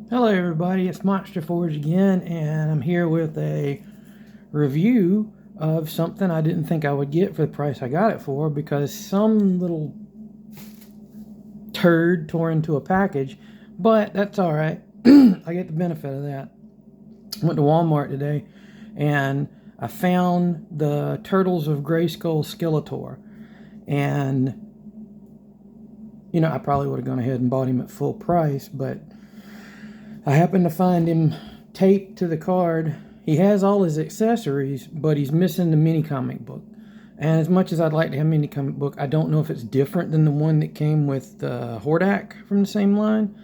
Hello everybody, it's Monster Forge again, and I'm here with a review of something I didn't think I would get for the price I got it for, because some little turd tore into a package, but that's alright. I get the benefit of that. I went to Walmart today and I found the Turtles of Grayskull Skeletor, and you know, I probably would have gone ahead and bought him at full price, but I happened to find him taped to the card. He has all his accessories, but he's missing the mini comic book. And as much as I'd like to have a mini comic book, I don't know if it's different than the one that came with Hordak from the same line.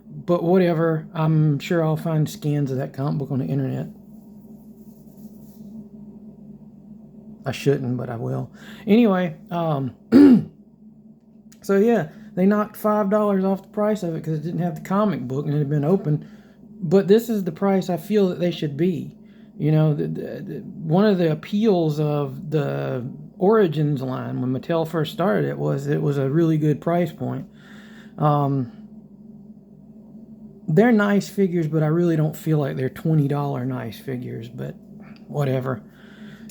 But whatever, I'm sure I'll find scans of that comic book on the internet. I shouldn't, but I will. Anyway, so yeah, they knocked $5 off the price of it because it didn't have the comic book and it had been open. But this is the price I feel that they should be. You know, one of the appeals of the Origins line when Mattel first started it was a really good price point. They're nice figures, but I really don't feel like they're $20 nice figures. But whatever.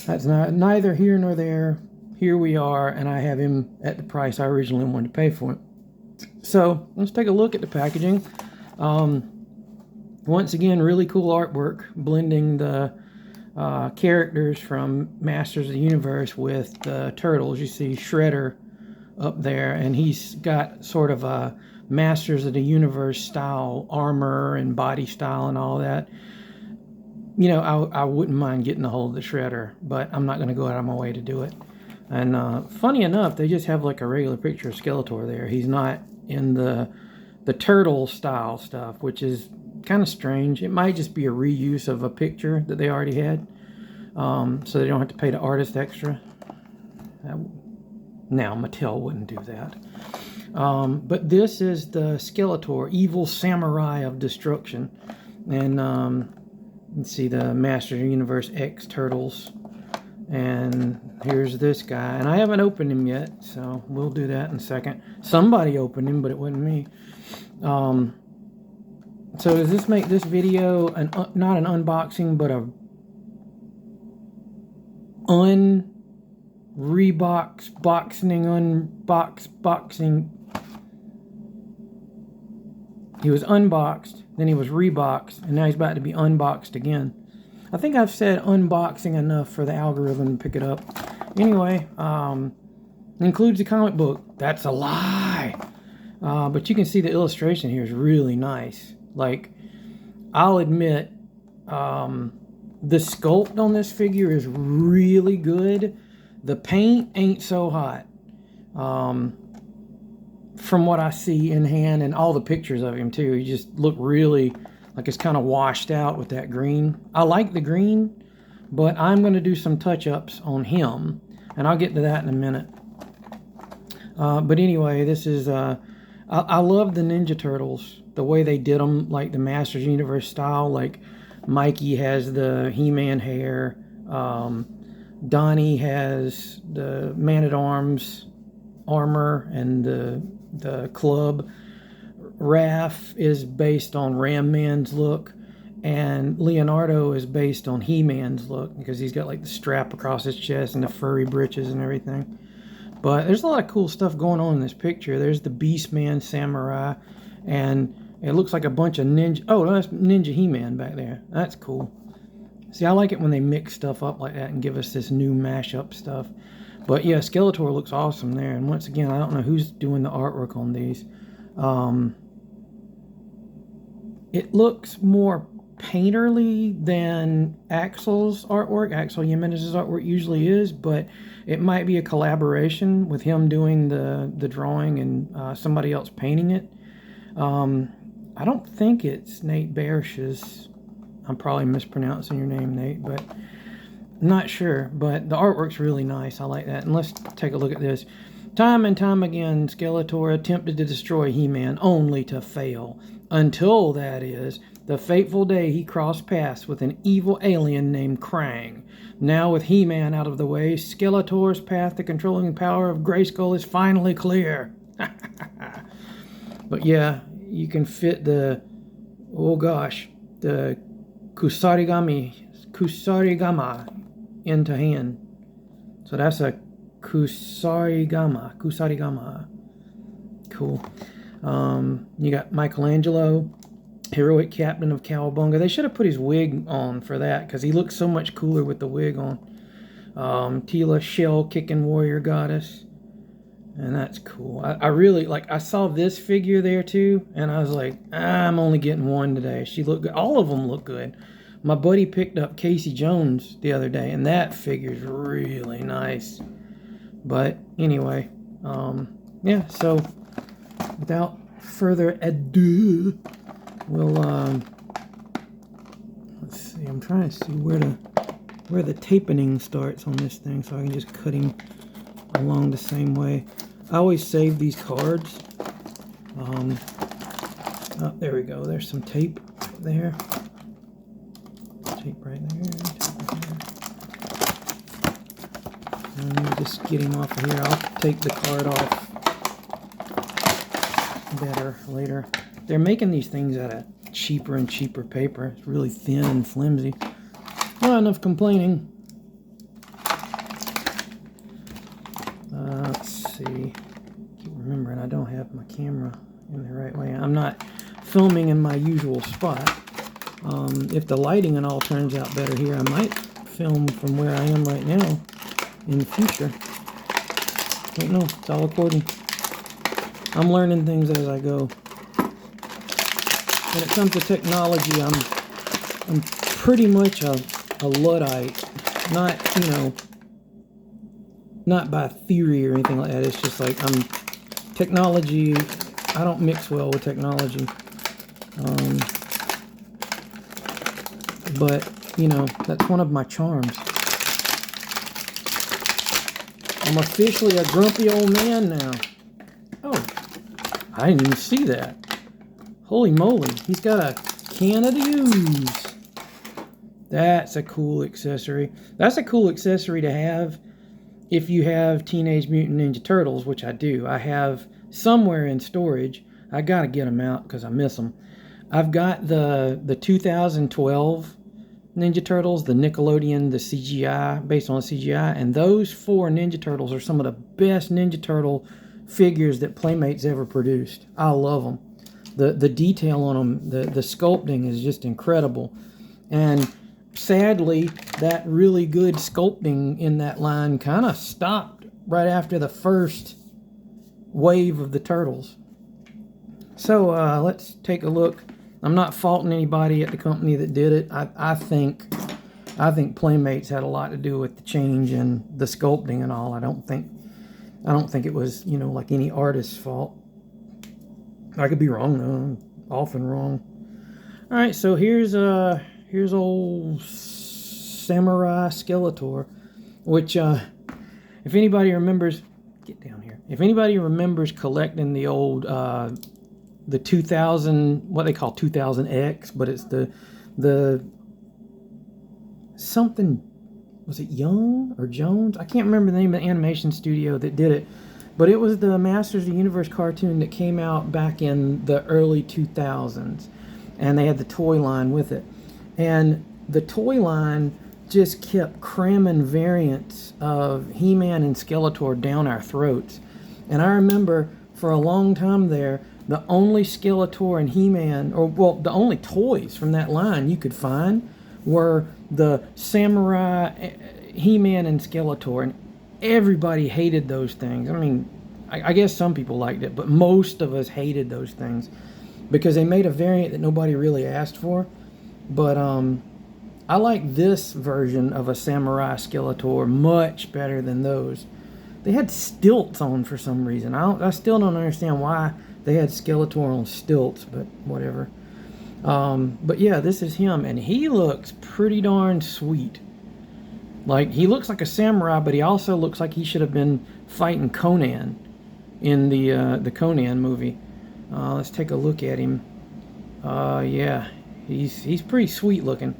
That's neither here nor there. Here we are, and I have him at the price I originally wanted to pay for it. So let's take a look at the packaging. Once again, really cool artwork, blending the characters from Masters of the Universe with the Turtles. You see Shredder up there, and he's got sort of a Masters of the Universe style armor and body style and all that. You know, I wouldn't mind getting a hold of the Shredder, but I'm not going to go out of my way to do it. And funny enough, they just have like a regular picture of Skeletor there. He's not in the turtle style stuff, which is kind of strange. It might just be a reuse of a picture that they already had, so they don't have to pay the artist extra. Now, Mattel wouldn't do that. But this is the Skeletor, Evil Samurai of Destruction. And let's see, the Master Universe X Turtles. And here's this guy. And I haven't opened him yet, so we'll do that in a second. Somebody opened him, but it wasn't me. So does this make this video not an unboxing, but a unboxing? He was unboxed, then he was reboxed, and now he's about to be unboxed again. I think I've said unboxing enough for the algorithm to pick it up. Anyway, includes the comic book. That's a lie. But you can see the illustration here is really nice. Like, I'll admit, the sculpt on this figure is really good. The paint ain't so hot. From what I see in hand and all the pictures of him too, he just look really like it's kind of washed out with that green. I like the green, but I'm going to do some touch-ups on him, and I'll get to that in a minute. But anyway, this is I love the Ninja Turtles, the way they did them, like the Masters Universe style. Like Mikey has the He-Man hair, Donnie has the Man-at-Arms armor and the club. Raph is based on Ram Man's look, and Leonardo is based on He-Man's look because he's got like the strap across his chest and the furry britches and everything. But there's a lot of cool stuff going on in this picture. There's the Beastman Samurai, and it looks like a bunch of ninja. Oh, that's Ninja He-Man back there. That's cool. See, I like it when they mix stuff up like that and give us this new mashup stuff. But yeah, Skeletor looks awesome there. And once again, I don't know who's doing the artwork on these. It looks more painterly than Axel's artwork. Axel Jimenez's artwork usually is, but it might be a collaboration with him doing the drawing and somebody else painting it. I don't think it's Nate Bearsh's. I'm probably mispronouncing your name, Nate, but I'm not sure. But the artwork's really nice. I like that. And let's take a look at this. Time and time again, Skeletor attempted to destroy He-Man, only to fail. Until, that is, the fateful day he crossed paths with an evil alien named Krang. Now with He-Man out of the way, Skeletor's path to controlling the power of Grayskull is finally clear. But yeah, you can fit the oh gosh, the kusarigama into hand. So that's a kusarigama. Cool. You got Michelangelo, heroic captain of Cowabunga. They should have put his wig on for that, because he looks so much cooler with the wig on. Tila, shell kicking warrior goddess. And that's cool. I really, like, I saw this figure there too, and I was like, I'm only getting one today. She looked good. All of them look good. My buddy picked up Casey Jones the other day, and that figure's really nice. But anyway, yeah, so without further ado, we'll, let's see, I'm trying to see where the taping starts on this thing, so I can just cut him along the same way. I always save these cards. Oh, there we go. There's some tape right there. Tape right there. Tape right there. Let me just get him off of here. I'll take the card off better later. They're making these things out of cheaper and cheaper paper. It's really thin and flimsy. Not enough complaining. Let's see. Keep remembering I don't have my camera in the right way. I'm not filming in my usual spot. If the lighting and all turns out better here, I might film from where I am right now in the future. Don't know. It's all according. I'm learning things as I go. When it comes to technology, I'm pretty much a Luddite. Not, you know, not by theory or anything like that. It's just like technology. I don't mix well with technology. But, you know, that's one of my charms. I'm officially a grumpy old man now. Oh, I didn't even see that. Holy moly, he's got a can of the ooze. That's a cool accessory. That's a cool accessory to have if you have Teenage Mutant Ninja Turtles, which I do. I have somewhere in storage. I gotta get them out because I miss them. I've got the 2012 Ninja Turtles, the Nickelodeon, the CGI, based on CGI, and those 4 Ninja Turtles are some of the best Ninja Turtle figures that Playmate's ever produced. I love them. The detail on them, the sculpting is just incredible. And sadly, that really good sculpting in that line kind of stopped right after the first wave of the Turtles. So let's take a look. I'm not faulting anybody at the company that did it. I think Playmates had a lot to do with the change in the sculpting and all. I don't think it was, you know, like any artist's fault. I could be wrong though. I'm often wrong. All right, so here's old Samurai Skeletor, which if anybody remembers, get down here. If anybody remembers collecting the old the 2000, what they call 2000X, but it's the something, was it Young or Jones? I can't remember the name of the animation studio that did it, but it was the Masters of the Universe cartoon that came out back in the early 2000s, and they had the toy line with it, and the toy line just kept cramming variants of He-Man and Skeletor down our throats. And I remember for a long time there, the only Skeletor and He-Man, or well, the only toys from that line you could find were the Samurai, He-Man, and Skeletor, and everybody hated those things. I mean, I guess some people liked it, but most of us hated those things because they made a variant that nobody really asked for. But I like this version of a Samurai Skeletor much better than those. They had stilts on for some reason. I still don't understand why they had Skeletor on stilts, but whatever. But yeah, this is him, and he looks pretty darn sweet. Like, he looks like a samurai, but he also looks like he should have been fighting Conan in the Conan movie. Let's take a look at him. Yeah, he's pretty sweet looking.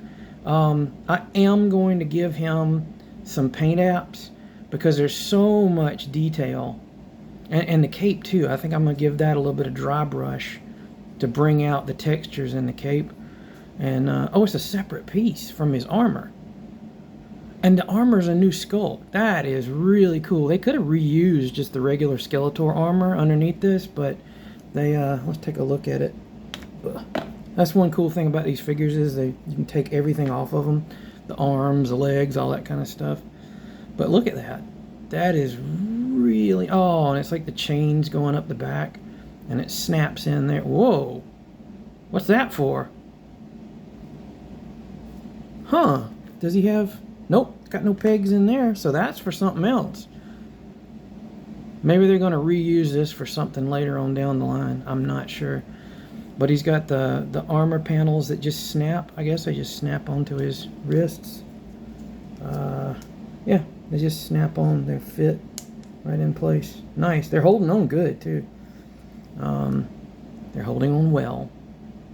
I am going to give him some paint apps because there's so much detail. And the cape too. I think I'm going to give that a little bit of dry brush to bring out the textures in the cape. And oh, it's a separate piece from his armor. And the armor's a new sculpt. That is really cool. They could have reused just the regular Skeletor armor underneath this, but they let's take a look at it. That's one cool thing about these figures is you can take everything off of them. The arms, the legs, all that kind of stuff. But look at that. That is really... Oh, and it's like the chains going up the back. And it snaps in there. Whoa. What's that for? Huh. Does he have... Nope. Got no pegs in there. So that's for something else. Maybe they're going to reuse this for something later on down the line. I'm not sure. But he's got the armor panels that just snap. I guess they just snap onto his wrists. Yeah, they just snap on. They fit right in place. Nice. They're holding on good too. They're holding on well.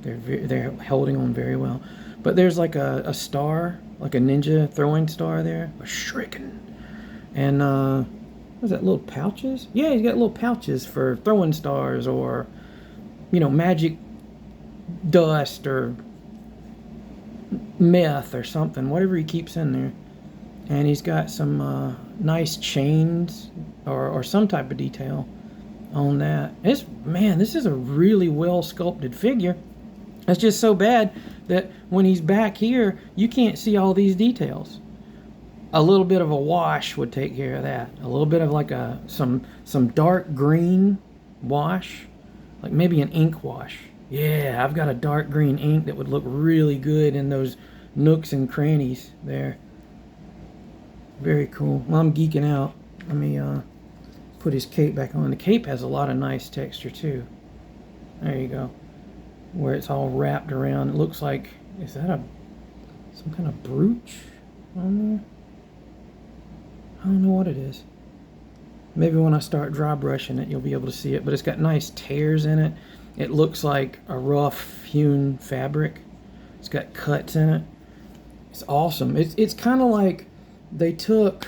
They're holding on very well. But there's like a star, like a ninja throwing star there, a shuriken. And what's that? Little pouches? Yeah, he's got little pouches for throwing stars or, you know, magic dust or meth or something, whatever he keeps in there. And he's got some nice chains or some type of detail on that. Man, this is a really well sculpted figure. It's just so bad that when he's back here, you can't see all these details. A little bit of a wash would take care of that. A little bit of like some dark green wash, like maybe an ink wash. Yeah, I've got a dark green ink that would look really good in those nooks and crannies there. Very cool. Well, I'm geeking out. Let me put his cape back on. The cape has a lot of nice texture too. There you go. Where it's all wrapped around. It looks like, is that some kind of brooch on there? I don't know what it is. Maybe when I start dry brushing it, you'll be able to see it. But it's got nice tears in it. It looks like a rough hewn fabric. It's got cuts in it. It's awesome. It's kind of like they took,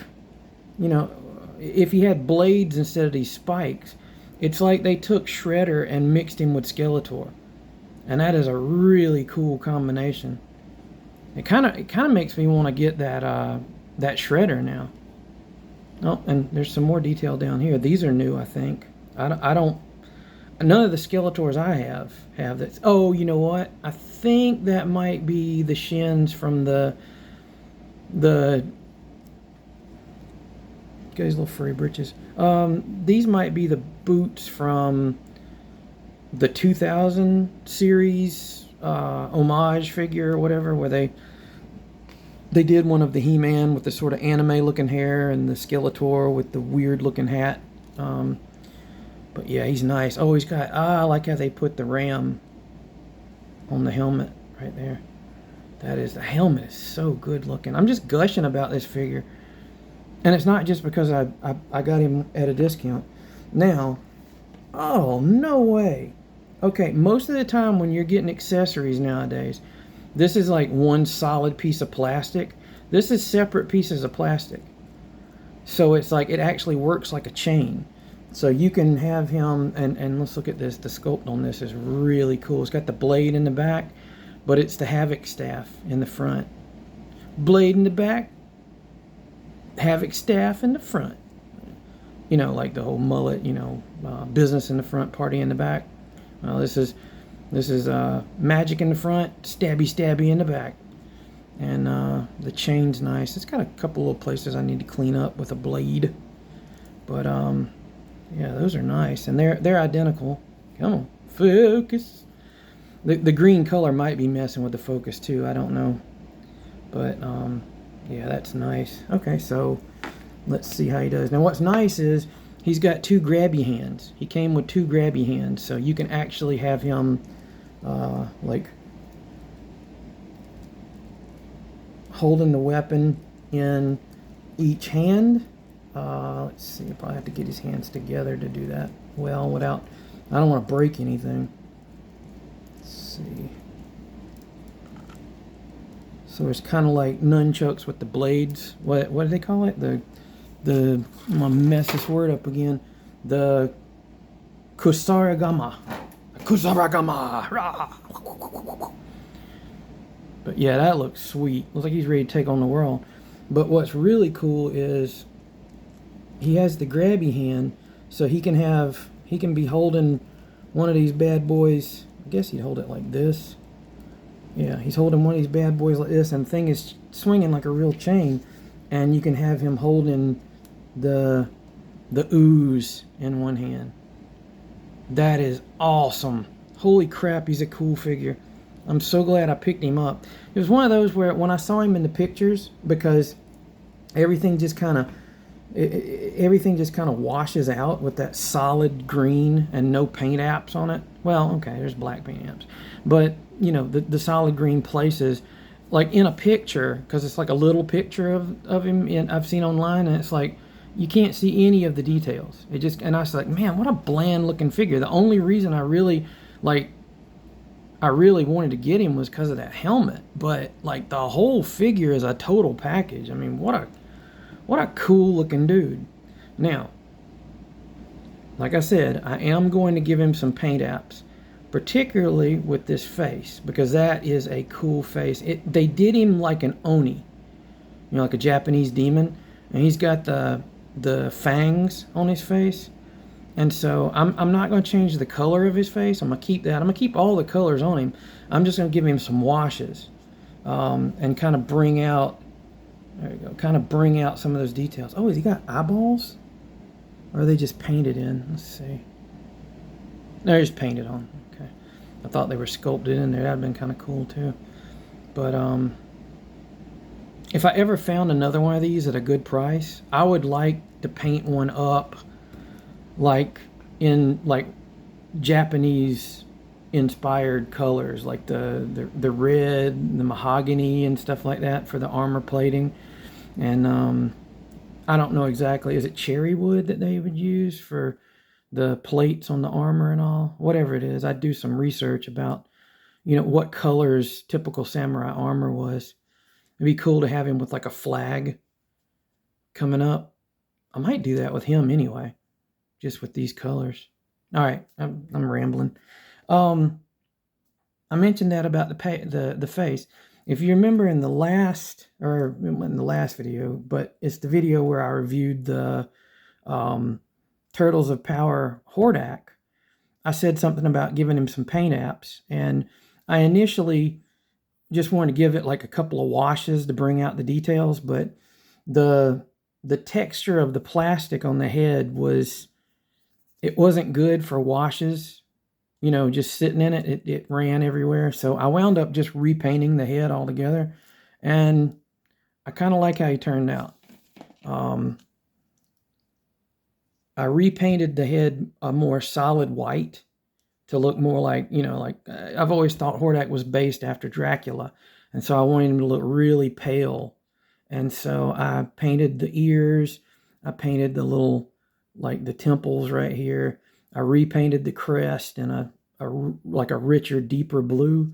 you know, if he had blades instead of these spikes, it's like they took Shredder and mixed him with Skeletor. And that is a really cool combination. It kind of makes me want to get that Shredder now. Oh, and there's some more detail down here. These are new, I think. I don't. None of the Skeletors I have that. Oh, you know what? I think that might be the shins from the guy's little furry britches. These might be the boots from the 2000 series homage figure or whatever, where they did one of the He-Man with the sort of anime looking hair and the Skeletor with the weird looking hat. But yeah, he's nice. Oh, he's got, I like how they put the ram on the helmet right there. The helmet is so good looking. I'm just gushing about this figure. And it's not just because I got him at a discount. Now, oh, no way. Okay, most of the time when you're getting accessories nowadays, this is like one solid piece of plastic. This is separate pieces of plastic. So it's like, it actually works like a chain. So you can have him, and let's look at this. The sculpt on this is really cool. It's got the blade in the back, but it's the Havoc staff in the front. Blade in the back, Havoc staff in the front. You know, like the whole mullet, you know, business in the front, party in the back. Well, this is magic in the front, stabby in the back. And the chain's nice. It's got a couple little places I need to clean up with a blade. But yeah, those are nice, and they're identical. Come on, focus. The green color might be messing with the focus too. I don't know, but yeah, that's nice. Okay, so let's see how he does. Now, what's nice is he's got two grabby hands. He came with two grabby hands, so you can actually have him like holding the weapon in each hand. Let's see, I'll probably have to get his hands together to do that well without, I don't want to break anything. Let's see. So it's kind of like nunchucks with the blades. What do they call it? I'm gonna mess this word up again. The kusarigama. A Kusaragama. Rah. But yeah, that looks sweet. Looks like he's ready to take on the world. But what's really cool is he has the grabby hand, so he can be holding one of these bad boys. I guess he'd hold it like this. Yeah, he's holding one of these bad boys like this, and the thing is swinging like a real chain. And you can have him holding the ooze in one hand. That is awesome. Holy crap, he's a cool figure. I'm so glad I picked him up. It was one of those where when I saw him in the pictures, because everything just kind of washes out with that solid green and no paint apps on it. Well, okay, there's black paint apps, but you know, the solid green places, like in a picture, because it's like a little picture of him I've seen online, and it's like you can't see any of the details. And I was like, man, what a bland looking figure. The only reason I really wanted to get him was because of that helmet, but like the whole figure is a total package. I mean, what a cool looking dude. Now, like I said, I am going to give him some paint apps, particularly with this face, because that is a cool face. They did him like an Oni, you know, like a Japanese demon, and he's got the fangs on his face. And so I'm not going to change the color of his face. I'm going to keep that. I'm going to keep all the colors on him. I'm just going to give him some washes and kind of bring out, there you go, kind of bring out some of those details. Oh, has he got eyeballs? Or are they just painted in? Let's see. They're just painted on. Okay. I thought they were sculpted in there. That would have been kind of cool too. But if I ever found another one of these at a good price, I would like to paint one up like in Japanese inspired colors, like the red, the mahogany and stuff like that for the armor plating. And I don't know exactly, is it cherry wood that they would use for the plates on the armor and all? Whatever it is, I'd do some research about, you know, what colors typical samurai armor was. It'd be cool to have him with like a flag coming up. I might do that with him anyway, just with these colors. All right, I'm rambling. I mentioned that about the face. If you remember in the last, or in the last video, but it's the video where I reviewed the Turtles of Power Hordak, I said something about giving him some paint apps, and I initially just wanted to give it like a couple of washes to bring out the details, but the texture of the plastic on the head wasn't good for washes. You know, just sitting in it, it ran everywhere. So I wound up just repainting the head altogether, and I kind of like how he turned out. I repainted the head a more solid white to look more like, you know, like I've always thought Hordak was based after Dracula, and so I wanted him to look really pale. And so I painted the ears, I painted the little, like the temples right here. I repainted the crest in a richer, deeper blue,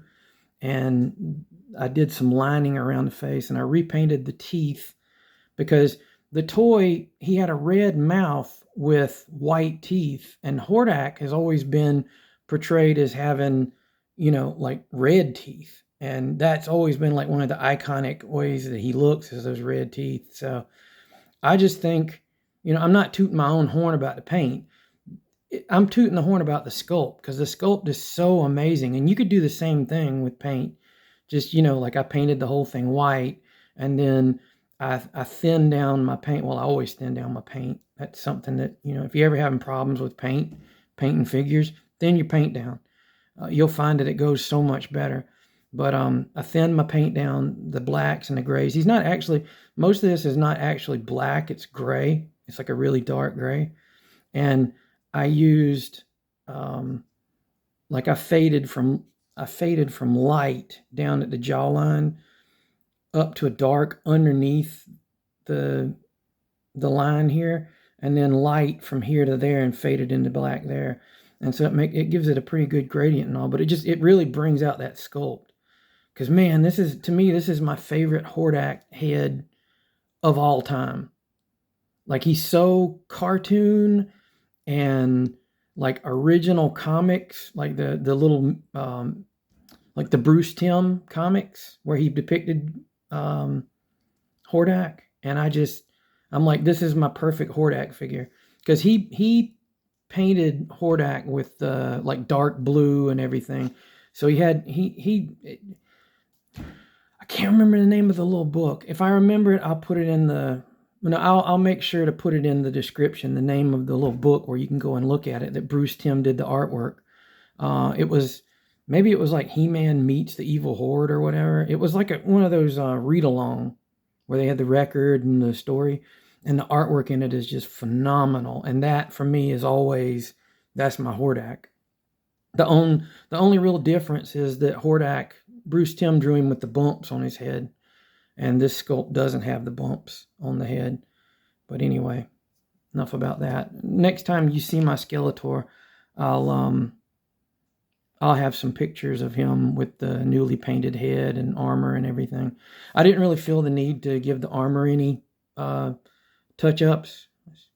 and I did some lining around the face, and I repainted the teeth, because the toy, he had a red mouth with white teeth, and Hordak has always been portrayed as having, you know, like red teeth, and that's always been like one of the iconic ways that he looks, is those red teeth. So I just think, you know, I'm not tooting my own horn about the paint. I'm tooting the horn about the sculpt, because the sculpt is so amazing. And you could do the same thing with paint. Just, you know, like I painted the whole thing white, and then I thinned down my paint. Well, I always thin down my paint. That's something that, you know, if you're ever having problems with painting figures, thin your paint down. You'll find that it goes so much better. But I thinned my paint down, the blacks and the grays. He's not actually, most of this is not actually black. It's gray. It's like a really dark gray. And I used, like I faded from light down at the jawline up to a dark underneath the line here, and then light from here to there and faded into black there. And so it gives it a pretty good gradient and all, but it really brings out that sculpt. Because man, this is my favorite Hordak head of all time. Like, he's so cartoon, and like original comics, like the little like the Bruce Timm comics where he depicted Hordak, and I'm like, this is my perfect Hordak figure, because he painted Hordak with like dark blue and everything. So I can't remember the name of the little book. If I remember it, I'll put it in the I'll make sure to put it in the description, the name of the little book where you can go and look at it, that Bruce Timm did the artwork. It was like He-Man meets the Evil Horde or whatever. It was like one of those read-along where they had the record and the story, and the artwork in it is just phenomenal. And that, for me, is always, that's my Hordak. The only real difference is that Hordak, Bruce Timm drew him with the bumps on his head, and this sculpt doesn't have the bumps on the head. But anyway, enough about that. Next time you see my Skeletor, I'll have some pictures of him with the newly painted head and armor and everything. I didn't really feel the need to give the armor any touch-ups. It's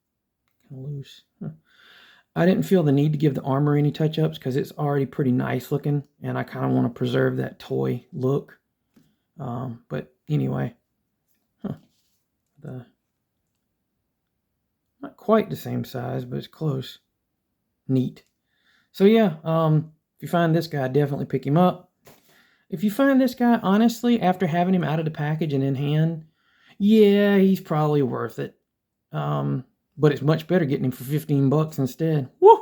kind of loose. I didn't feel the need to give the armor any touch-ups because it's already pretty nice looking, and I kind of want to preserve that toy look. But anyway, not quite the same size, but it's close. Neat. So yeah, if you find this guy, definitely pick him up. If you find this guy, honestly, after having him out of the package and in hand, yeah, he's probably worth it. But it's much better getting him for $15 instead. Woo!